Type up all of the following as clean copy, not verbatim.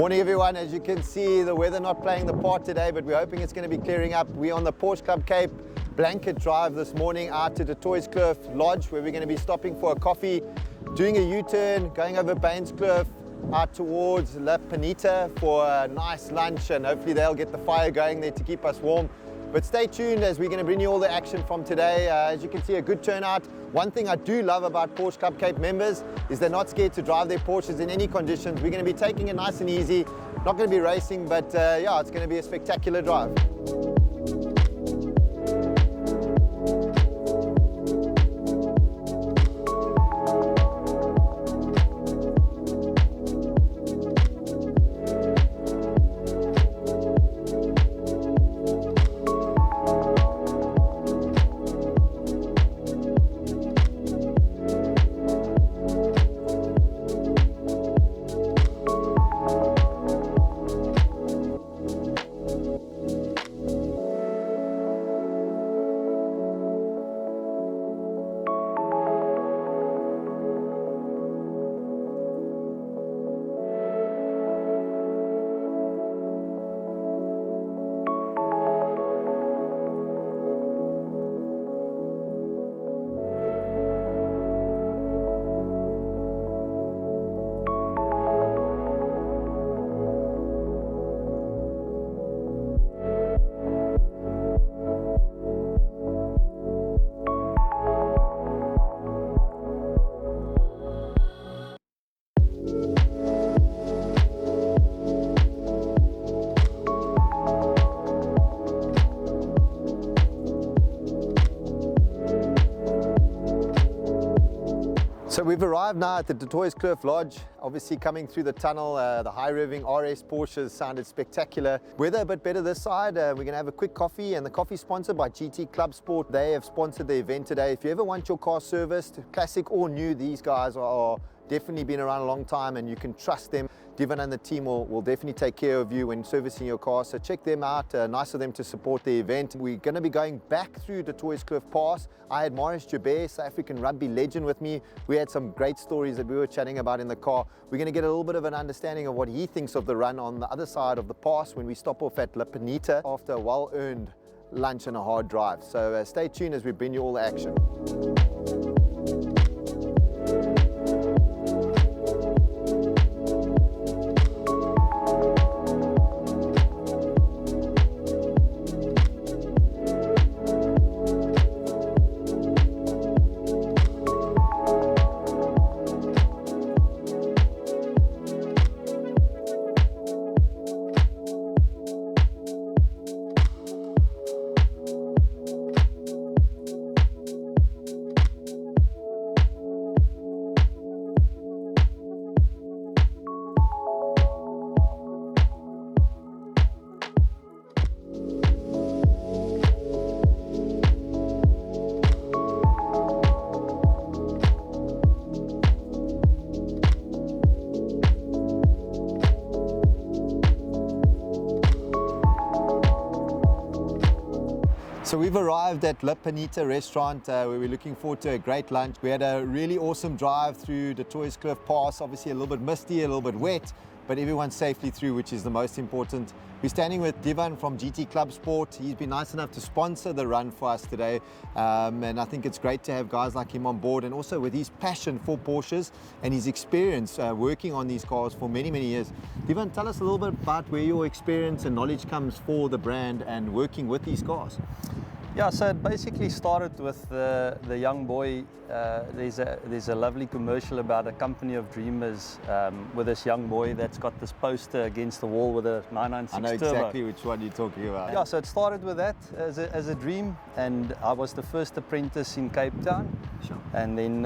Morning everyone. As you can see, the weather not playing the part today, but we're hoping it's going to be clearing up. We're on the Porsche Club Cape blanket drive this morning out to the Cliff Lodge, where we're going to be stopping for a coffee, doing a U-turn, going over Cliff, out towards La Pinita for a nice lunch, and hopefully they'll get the fire going there to keep us warm. But stay tuned as we're going to bring you all the action from today. As you can see, a good turnout. One thing I do love about Porsche Club Cape members is they're not scared to drive their Porsches in any conditions. We're going to be taking it nice and easy, not going to be racing, but yeah, it's going to be a spectacular drive. So we've arrived now at the Cliff Lodge, obviously coming through the tunnel. The high-revving RS Porsches sounded spectacular. Weather a bit better this side. We're going to have a quick coffee, and the coffee sponsored by GT Club Sport. They have sponsored the event today. If you ever want your car serviced, classic or new, these guys are definitely been around a long time and you can trust them. Divan and the team will definitely take care of you when servicing your car, so check them out. Nice of them to support the event. We're going to be going back through the Cliff Pass. I had Marius Joubert, South African rugby legend, with me. We had some great stories that we were chatting about in the car. We're going to get a little bit of an understanding of what he thinks of the run on the other side of the pass when we stop off at La Pinita after a well-earned lunch and a hard drive. So stay tuned as we bring you all the action. So we've arrived at La Pinita restaurant where we're looking forward to a great lunch. We had a really awesome drive through the Cliff Pass, obviously a little bit misty, a little bit wet, but everyone's safely through, which is the most important. We're standing with Divan from GT Club Sport. He's been nice enough to sponsor the run for us today, and I think it's great to have guys like him on board, and also with his passion for Porsches and his experience working on these cars for many, many years. Divan, tell us a little bit about where your experience and knowledge comes for the brand and working with these cars. Yeah, so it basically started with the young boy. There's a lovely commercial about a company of dreamers with this young boy that's got this poster against the wall with a 996 I know turbo. exactly which one you're talking about. Yeah, so it started with that as a dream, and I was the first apprentice in Cape Town. Sure. And then,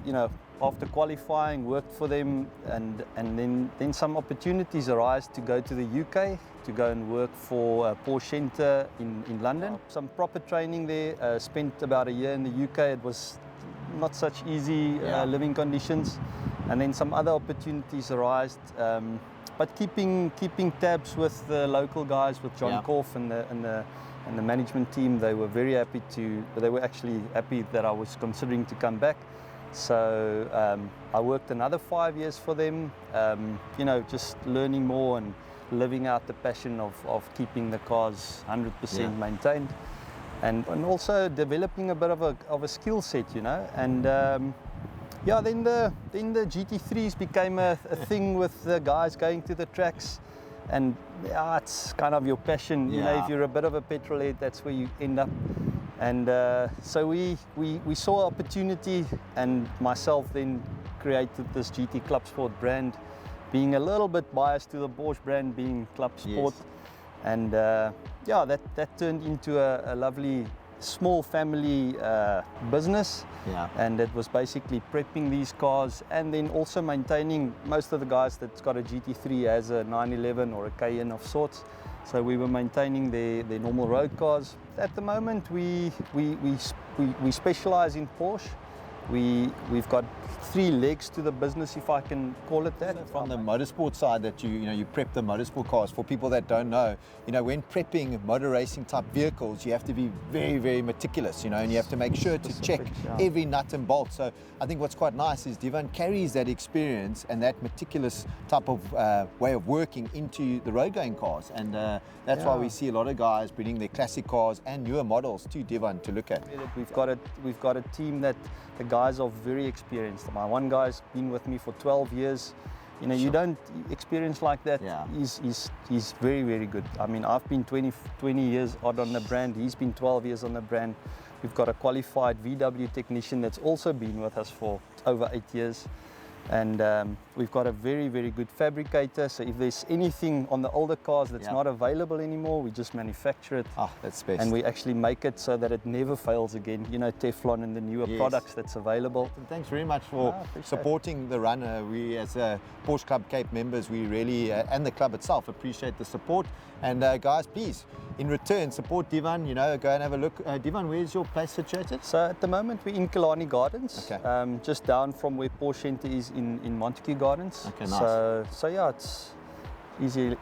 you know, after qualifying, worked for them, and then some opportunities arise to go to the UK, to go and work for Porsche Centre in London. Wow. Some proper training there, spent about a year in the UK. It was not such easy living conditions. And then some other opportunities arose, but keeping tabs with the local guys, with John Korf and the management team. They were very happy they were actually happy that I was considering to come back. So I worked another 5 years for them, you know, just learning more and living out the passion of keeping the cars 100% maintained, and also developing a bit of a skill set, you know. And yeah, then the GT3s became a thing with the guys going to the tracks, and yeah, it's kind of your passion. You know, if you're a bit of a petrolhead, that's where you end up. And so we saw opportunity, and myself then created this GT Club Sport brand, being a little bit biased to the Porsche brand being Club Sport. And yeah, that turned into a lovely small family business. And it was basically prepping these cars and then also maintaining. Most of the guys that's got a GT3 has a 911 or a Cayenne of sorts. So we were maintaining their normal road cars. At the moment, we specialize in Porsche. We've got 3 legs to the business, if I can call it that. From the motorsport side, that you prep the motorsport cars. For people that don't know, when prepping motor racing type vehicles, you have to be very, very meticulous, and you have to make sure to check every nut and bolt. So I think what's quite nice is Divan carries that experience and that meticulous type of way of working into the road going cars, and that's why we see a lot of guys bringing their classic cars and newer models to Divan to look at. We've got a team that the guys are very experienced. My one guy's been with me for 12 years. You don't experience like that. He's very, very good. I mean, I've been 20 years odd on the brand. He's been 12 years on the brand. We've got a qualified VW technician that's also been with us for over 8 years. And we've got a very, very good fabricator. So if there's anything on the older cars that's not available anymore, we just manufacture it. That's best. And we actually make it so that it never fails again. Teflon and the newer products that's available. And thanks very much for supporting the run. We as Porsche Club Cape members, we really, and the club itself, appreciate the support. And guys, please, in return, support Divan, go and have a look. Divan, where's your place situated? So at the moment, we're in Killarney Gardens, just down from where Porsche Centre is in Montague Gardens. Okay, nice. So yeah, it's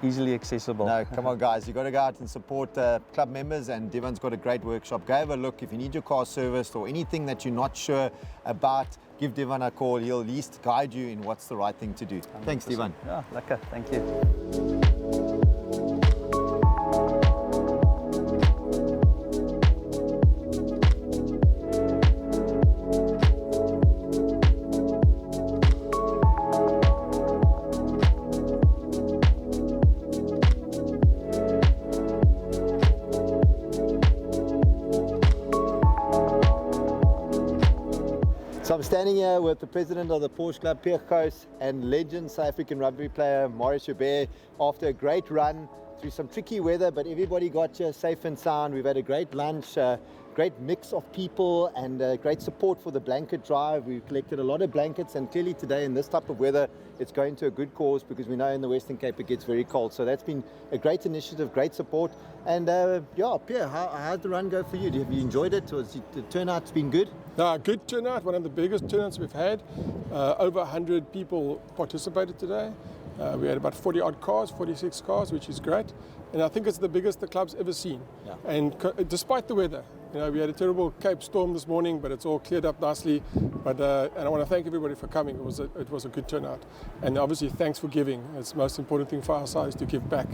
easily accessible. No, come on guys, you've got to go out and support club members, and Divan's got a great workshop. Go have a look. If you need your car serviced or anything that you're not sure about, give Divan a call. He'll at least guide you in what's the right thing to do. 100%. Thanks, Divan. Yeah, lekker. Thank you. So I'm standing here with the president of the Porsche Club, Pierre Koos, and legend South African rugby player Marius Joubert. After a great run through some tricky weather, but everybody got here safe and sound. We've had a great lunch, great mix of people, and great support for the blanket drive. We've collected a lot of blankets, and clearly today in this type of weather, it's going to a good cause, because we know in the Western Cape it gets very cold. So that's been a great initiative, great support. And yeah, Pierre, how'd the run go for you? Have you enjoyed it? Was the turnout's been good? No, good turnout, one of the biggest turnouts we've had. Over 100 people participated today. We had about 40 odd cars, 46 cars, which is great. And I think it's the biggest the club's ever seen. And despite the weather, we had a terrible Cape storm this morning, but it's all cleared up nicely. But and I want to thank everybody for coming. It was a good turnout. And obviously, thanks for giving. It's the most important thing for our side is to give back.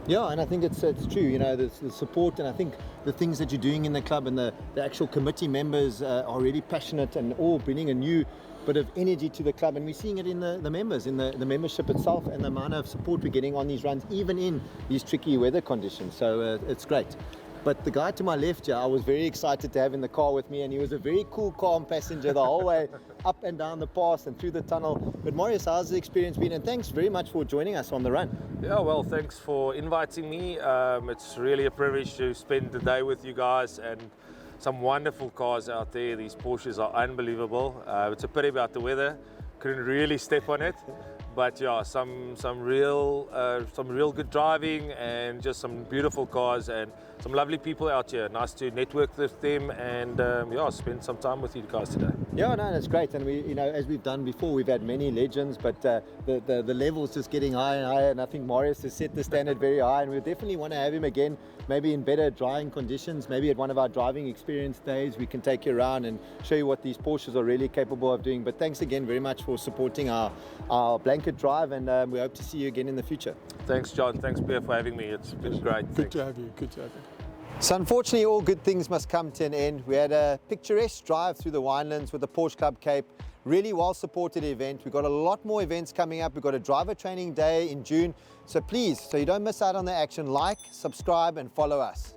Yeah, and I think it's true, the support, and I think the things that you're doing in the club and the actual committee members are really passionate and all bringing a new bit of energy to the club, and we're seeing it in the members, in the membership itself, and the amount of support we're getting on these runs, even in these tricky weather conditions. So it's great. But the guy to my left here, I was very excited to have in the car with me, and he was a very cool, calm passenger the whole way up and down the pass and through the tunnel. But Marius, how's the experience been? And thanks very much for joining us on the run. Yeah, well, thanks for inviting me. It's really a privilege to spend the day with you guys, and some wonderful cars out there. These Porsches are unbelievable. It's a pity about the weather. Couldn't really step on it. But yeah, some real good driving, and just some beautiful cars and some lovely people out here. Nice to network with them, and yeah, spend some time with you guys today. Yeah, no, that's great. And we, as we've done before, we've had many legends, but the level's just getting higher and higher. And I think Marius has set the standard very high, and we definitely want to have him again, maybe in better driving conditions, maybe at one of our driving experience days. We can take you around and show you what these Porsches are really capable of doing. But thanks again very much for supporting our blanket drive, and we hope to see you again in the future. Thanks, John. Thanks, Pierre, for having me. It's been great. Good to have you. Good to have you. So unfortunately, all good things must come to an end. We had a picturesque drive through the winelands with the Porsche Club Cape. Really well supported event. We've got a lot more events coming up. We've got a driver training day in June. So please, so you don't miss out on the action, like, subscribe and follow us.